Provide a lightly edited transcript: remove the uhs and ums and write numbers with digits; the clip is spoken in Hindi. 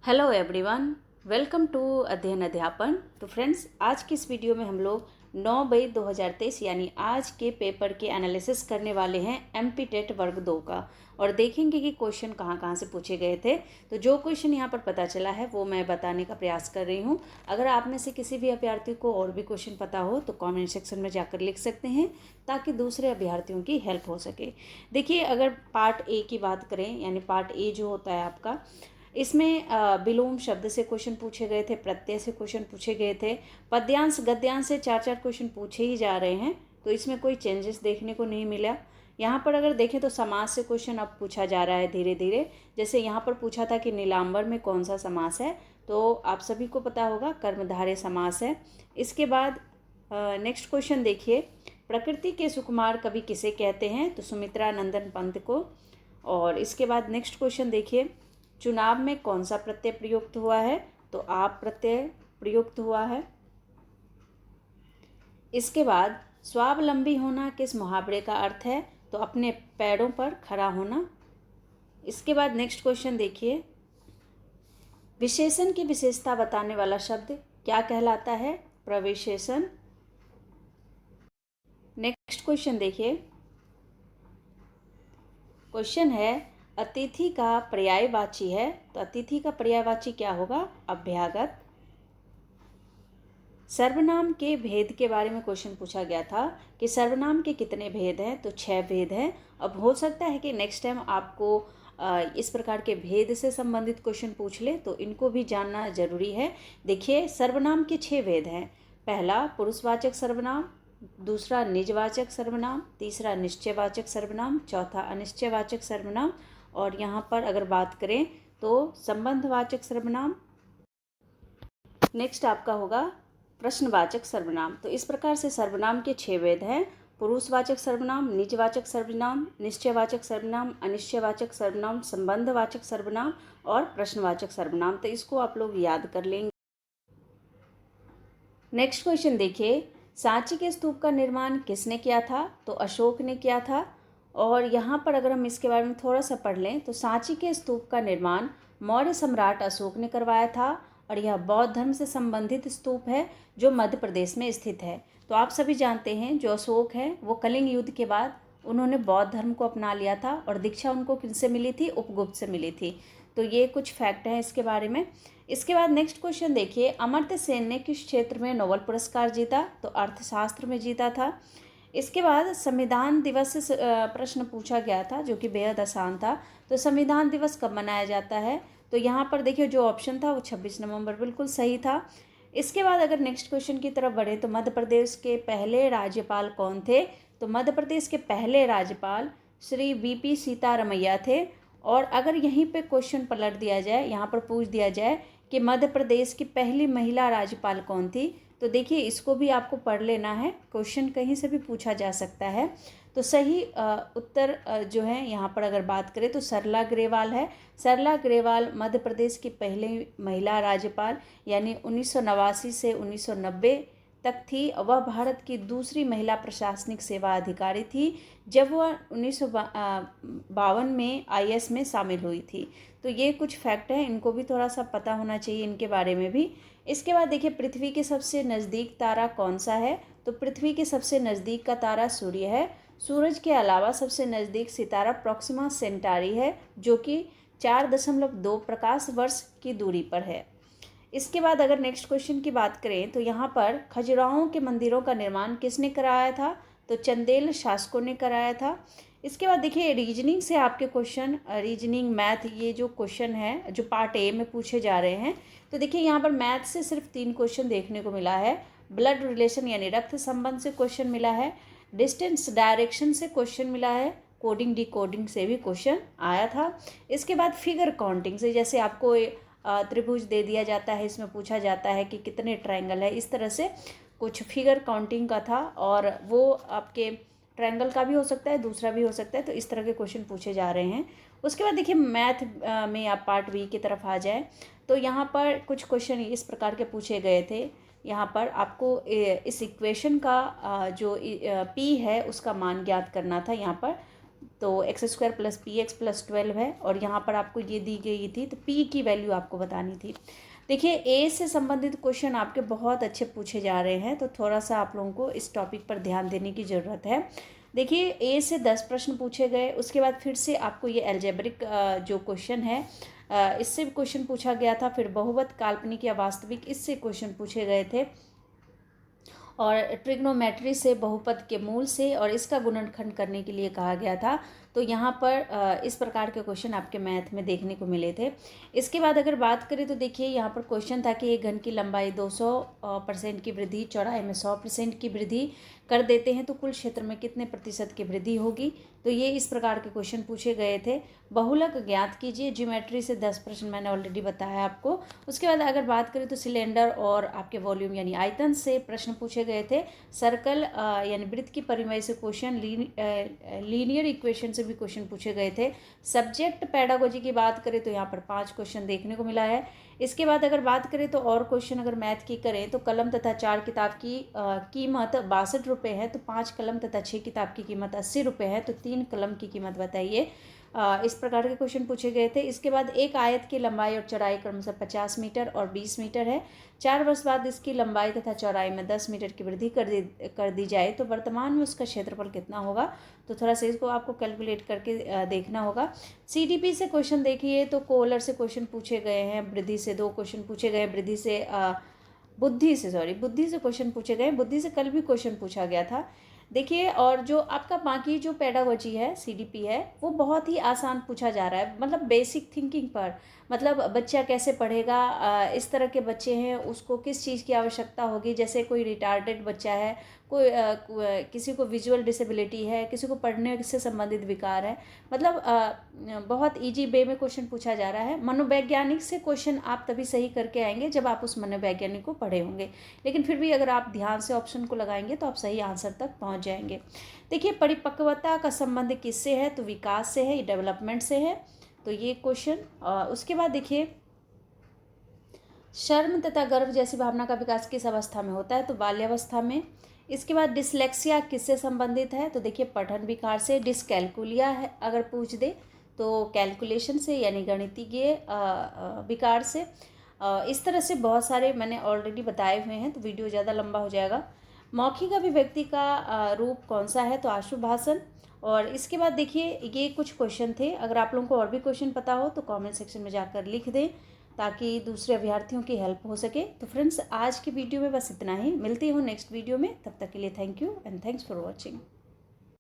हेलो एवरीवन, वेलकम टू अध्ययन अध्यापन। तो फ्रेंड्स, आज की इस वीडियो में हम लोग 9 मई 2023 यानी आज के पेपर के एनालिसिस करने वाले हैं एमपी टेट वर्ग 2 का, और देखेंगे कि क्वेश्चन कहाँ कहाँ से पूछे गए थे। तो जो क्वेश्चन यहाँ पर पता चला है वो मैं बताने का प्रयास कर रही हूँ। अगर आप में से किसी भी अभ्यर्थी को और भी क्वेश्चन पता हो तो कमेंट सेक्शन में जाकर लिख सकते हैं, ताकि दूसरे अभ्यर्थियों की हेल्प हो सके। देखिए, अगर पार्ट ए की बात करें, यानी पार्ट ए जो होता है आपका, इसमें विलोम शब्द से क्वेश्चन पूछे गए थे, प्रत्यय से क्वेश्चन पूछे गए थे, पद्यांश गद्यांश से चार चार क्वेश्चन पूछे ही जा रहे हैं। तो इसमें कोई चेंजेस देखने को नहीं मिला। यहाँ पर अगर देखें तो समास से क्वेश्चन अब पूछा जा रहा है धीरे धीरे। जैसे यहाँ पर पूछा था कि नीलांबर में कौन सा समास है, तो आप सभी को पता होगा कर्मधारय समास है। इसके बाद नेक्स्ट क्वेश्चन देखिए, प्रकृति के सुकुमार कवि किसे कहते हैं, तो सुमित्रा नंदन पंत को। और इसके बाद नेक्स्ट क्वेश्चन देखिए, चुनाव में कौन सा प्रत्यय प्रयुक्त हुआ है, तो आप प्रत्यय प्रयुक्त हुआ है। इसके बाद स्वावलंबी होना किस मुहावरे का अर्थ है, तो अपने पैरों पर खड़ा होना। इसके बाद नेक्स्ट क्वेश्चन देखिए, विशेषण की विशेषता बताने वाला शब्द क्या कहलाता है, प्रविशेषण। नेक्स्ट क्वेश्चन देखिए, क्वेश्चन है अतिथि का पर्यायवाची है, तो अतिथि का पर्यायवाची क्या होगा, अभ्यागत। सर्वनाम के भेद के बारे में क्वेश्चन पूछा गया था कि सर्वनाम के कितने भेद हैं, तो 6 भेद हैं। अब हो सकता है कि नेक्स्ट टाइम आपको इस प्रकार के भेद से संबंधित क्वेश्चन पूछ ले, तो इनको भी जानना जरूरी है। देखिए, सर्वनाम के 6 भेद हैं। पहला पुरुषवाचक सर्वनाम, दूसरा निजवाचक सर्वनाम, तीसरा निश्चयवाचक सर्वनाम, चौथा अनिश्चयवाचक सर्वनाम, और यहाँ पर अगर बात करें तो संबंधवाचक सर्वनाम। नेक्स्ट आपका होगा प्रश्नवाचक सर्वनाम। तो इस प्रकार से सर्वनाम के 6 भेद हैं: पुरुषवाचक सर्वनाम, निजवाचक सर्वनाम, निश्चयवाचक सर्वनाम, अनिश्चयवाचक सर्वनाम, संबंधवाचक सर्वनाम और प्रश्नवाचक सर्वनाम। तो इसको आप लोग याद कर लेंगे। नेक्स्ट क्वेश्चन देखिए, सांची के स्तूप का निर्माण किसने किया था, तो अशोक ने किया था। और यहाँ पर अगर हम इसके बारे में थोड़ा सा पढ़ लें तो सांची के स्तूप का निर्माण मौर्य सम्राट अशोक ने करवाया था, और यह बौद्ध धर्म से संबंधित स्तूप है जो मध्य प्रदेश में स्थित है। तो आप सभी जानते हैं जो अशोक है वो कलिंग युद्ध के बाद उन्होंने बौद्ध धर्म को अपना लिया था, और दीक्षा उनको किनसे मिली थी, उपगुप्त से मिली थी। तो ये कुछ फैक्ट हैं इसके बारे में। इसके बाद नेक्स्ट क्वेश्चन देखिए, अमर्त्य सेन ने किस क्षेत्र में नोबेल पुरस्कार जीता, तो अर्थशास्त्र में जीता था। इसके बाद संविधान दिवस से प्रश्न पूछा गया था जो कि बेहद आसान था। तो संविधान दिवस कब मनाया जाता है, तो यहाँ पर देखिए जो ऑप्शन था वो 26 नवंबर बिल्कुल सही था। इसके बाद अगर नेक्स्ट क्वेश्चन की तरफ बढ़े तो मध्य प्रदेश के पहले राज्यपाल कौन थे, तो मध्य प्रदेश के पहले राज्यपाल श्री वीपी सीतारमैया थे। और अगर यहीं पे क्वेश्चन पलट दिया जाए, यहाँ पर पूछ दिया जाए कि मध्य प्रदेश की पहली महिला राज्यपाल कौन थी, तो देखिए इसको भी आपको पढ़ लेना है, क्वेश्चन कहीं से भी पूछा जा सकता है। तो सही उत्तर जो है यहाँ पर अगर बात करें तो सरला ग्रेवाल है। सरला ग्रेवाल मध्य प्रदेश की पहली महिला राज्यपाल यानी 1989 से 1990 तक थी। वह भारत की दूसरी महिला प्रशासनिक सेवा अधिकारी थी जब वह 1952 में आईएएस में शामिल हुई थी। तो ये कुछ फैक्ट हैं, इनको भी थोड़ा सा पता होना चाहिए इनके बारे में भी। इसके बाद देखिए, पृथ्वी के सबसे नज़दीक तारा कौन सा है, तो पृथ्वी के सबसे नज़दीक का तारा सूर्य है। सूरज के अलावा सबसे नज़दीक सितारा प्रॉक्सिमा सेंटारी है जो कि 4.2 प्रकाश वर्ष की दूरी पर है। इसके बाद अगर नेक्स्ट क्वेश्चन की बात करें तो यहाँ पर खजुराहों के मंदिरों का निर्माण किसने कराया था, तो चंदेल शासकों ने कराया था। इसके बाद देखिए, रीजनिंग से आपके क्वेश्चन, रीजनिंग मैथ, ये जो क्वेश्चन है जो पार्ट ए में पूछे जा रहे हैं, तो देखिए यहाँ पर मैथ से सिर्फ 3 क्वेश्चन देखने को मिला है। ब्लड रिलेशन यानी रक्त संबंध से क्वेश्चन मिला है, डिस्टेंस डायरेक्शन से क्वेश्चन मिला है, कोडिंग डिकोडिंग से भी क्वेश्चन आया था। इसके बाद फिगर काउंटिंग से, जैसे आपको त्रिभुज दे दिया जाता है, इसमें पूछा जाता है कि कितने ट्रायंगल है, इस तरह से कुछ फिगर काउंटिंग का था, और वो आपके ट्रायंगल का भी हो सकता है, दूसरा भी हो सकता है। तो इस तरह के क्वेश्चन पूछे जा रहे हैं। उसके बाद देखिए, मैथ में आप पार्ट बी की तरफ आ जाए तो यहाँ पर कुछ क्वेश्चन इस प्रकार के पूछे गए थे। यहाँ पर आपको इस इक्वेशन का जो पी है उसका मान ज्ञात करना था यहाँ पर। तो x² प्लस px प्लस 12 है, और यहाँ पर आपको ये दी गई थी, तो p की वैल्यू आपको बतानी थी। देखिए ए से संबंधित क्वेश्चन आपके बहुत अच्छे पूछे जा रहे हैं, तो थोड़ा सा आप लोगों को इस टॉपिक पर ध्यान देने की ज़रूरत है। देखिए ए से 10 प्रश्न पूछे गए, उसके बाद फिर से आपको ये अलजेब्रिक जो क्वेश्चन है इससे भी क्वेश्चन पूछा गया था, फिर बहुपद, काल्पनिक या वास्तविक, इससे क्वेश्चन पूछे गए थे, और ट्रिग्नोमेट्री से, बहुपद के मूल से, और इसका गुणनखंड करने के लिए कहा गया था। तो यहाँ पर इस प्रकार के क्वेश्चन आपके मैथ में देखने को मिले थे। इसके बाद अगर बात करें तो देखिए यहाँ पर क्वेश्चन था कि एक घन की लंबाई 200% की वृद्धि, चौड़ाई में 100% की वृद्धि कर देते हैं तो कुल क्षेत्र में कितने प्रतिशत की वृद्धि होगी। तो ये इस प्रकार के क्वेश्चन पूछे गए थे। बहुलक ज्ञात कीजिए, ज्योमेट्री से 10 प्रश्न मैंने ऑलरेडी बताया आपको। उसके बाद अगर बात करें तो सिलेंडर और आपके वॉल्यूम यानी आयतन से प्रश्न पूछे गए थे। सर्कल यानी वृत्त की परिमय से क्वेश्चन, लीनियर इक्वेशन से भी क्वेश्चन पूछे गए थे। सब्जेक्ट पेडागोजी की बात करें तो यहाँ पर 5 क्वेश्चन देखने को मिला है। इसके बाद अगर बात करें तो और क्वेश्चन अगर मैथ की करें तो कलम तथा 4 किताब की कीमत 62 रुपये है, तो 5 कलम तथा 6 किताब की कीमत 80 रुपये है, तो 3 कलम की कीमत बताइए। इस प्रकार के क्वेश्चन पूछे गए थे। इसके बाद एक आयत की लंबाई और चौड़ाई क्रमशः 50 मीटर और 20 मीटर है। 4 वर्ष बाद इसकी लंबाई तथा चौड़ाई में 10 मीटर की वृद्धि कर दी जाए तो वर्तमान में उसका क्षेत्रफल कितना होगा। तो थोड़ा सा इसको आपको कैलकुलेट करके देखना होगा। CDP से क्वेश्चन देखिए तो कोलर से क्वेश्चन पूछे गए हैं, वृद्धि से 2 क्वेश्चन पूछे गए, बुद्धि से क्वेश्चन पूछे गए। बुद्धि से कल भी क्वेश्चन पूछा गया था। देखिए, और जो आपका बाकी जो पेडागोजी है, CDP है, वो बहुत ही आसान पूछा जा रहा है, मतलब बेसिक थिंकिंग पर, मतलब बच्चा कैसे पढ़ेगा, इस तरह के बच्चे हैं उसको किस चीज़ की आवश्यकता होगी। जैसे कोई रिटार्डेड बच्चा है, किसी को विजुअल डिसेबिलिटी है, किसी को पढ़ने से संबंधित विकार है, मतलब बहुत इजी वे में क्वेश्चन पूछा जा रहा है। मनोवैज्ञानिक से क्वेश्चन आप तभी सही करके आएंगे जब आप उस मनोवैज्ञानिक को पढ़े होंगे, लेकिन फिर भी अगर आप ध्यान से ऑप्शन को लगाएंगे तो आप सही आंसर तक पहुंच जाएंगे। देखिए, परिपक्वता का संबंध किससे है, तो विकास से है, डेवलपमेंट से है, तो ये क्वेश्चन। उसके बाद देखिए, शर्म तथा गर्व जैसी भावना का विकास किस अवस्था में होता है, तो बाल्यावस्था में। इसके बाद डिसलेक्सिया किससे संबंधित है, तो देखिए पठन विकार से। डिसकैलकुलिया है अगर पूछ दे तो कैलकुलेशन से यानी गणितीय विकार से। इस तरह से बहुत सारे मैंने ऑलरेडी बताए हुए हैं, तो वीडियो ज़्यादा लंबा हो जाएगा। मौखिक अभिव्यक्ति का रूप कौन सा है, तो आशुभाषण। और इसके बाद देखिए, ये कुछ क्वेश्चन थे। अगर आप लोगों को और भी क्वेश्चन पता हो तो कमेंट सेक्शन में जाकर लिख दें ताकि दूसरे अभ्यर्थियों की हेल्प हो सके। तो फ्रेंड्स, आज की वीडियो में बस इतना ही। मिलती हूँ नेक्स्ट वीडियो में, तब तक के लिए thank you and thanks for watching.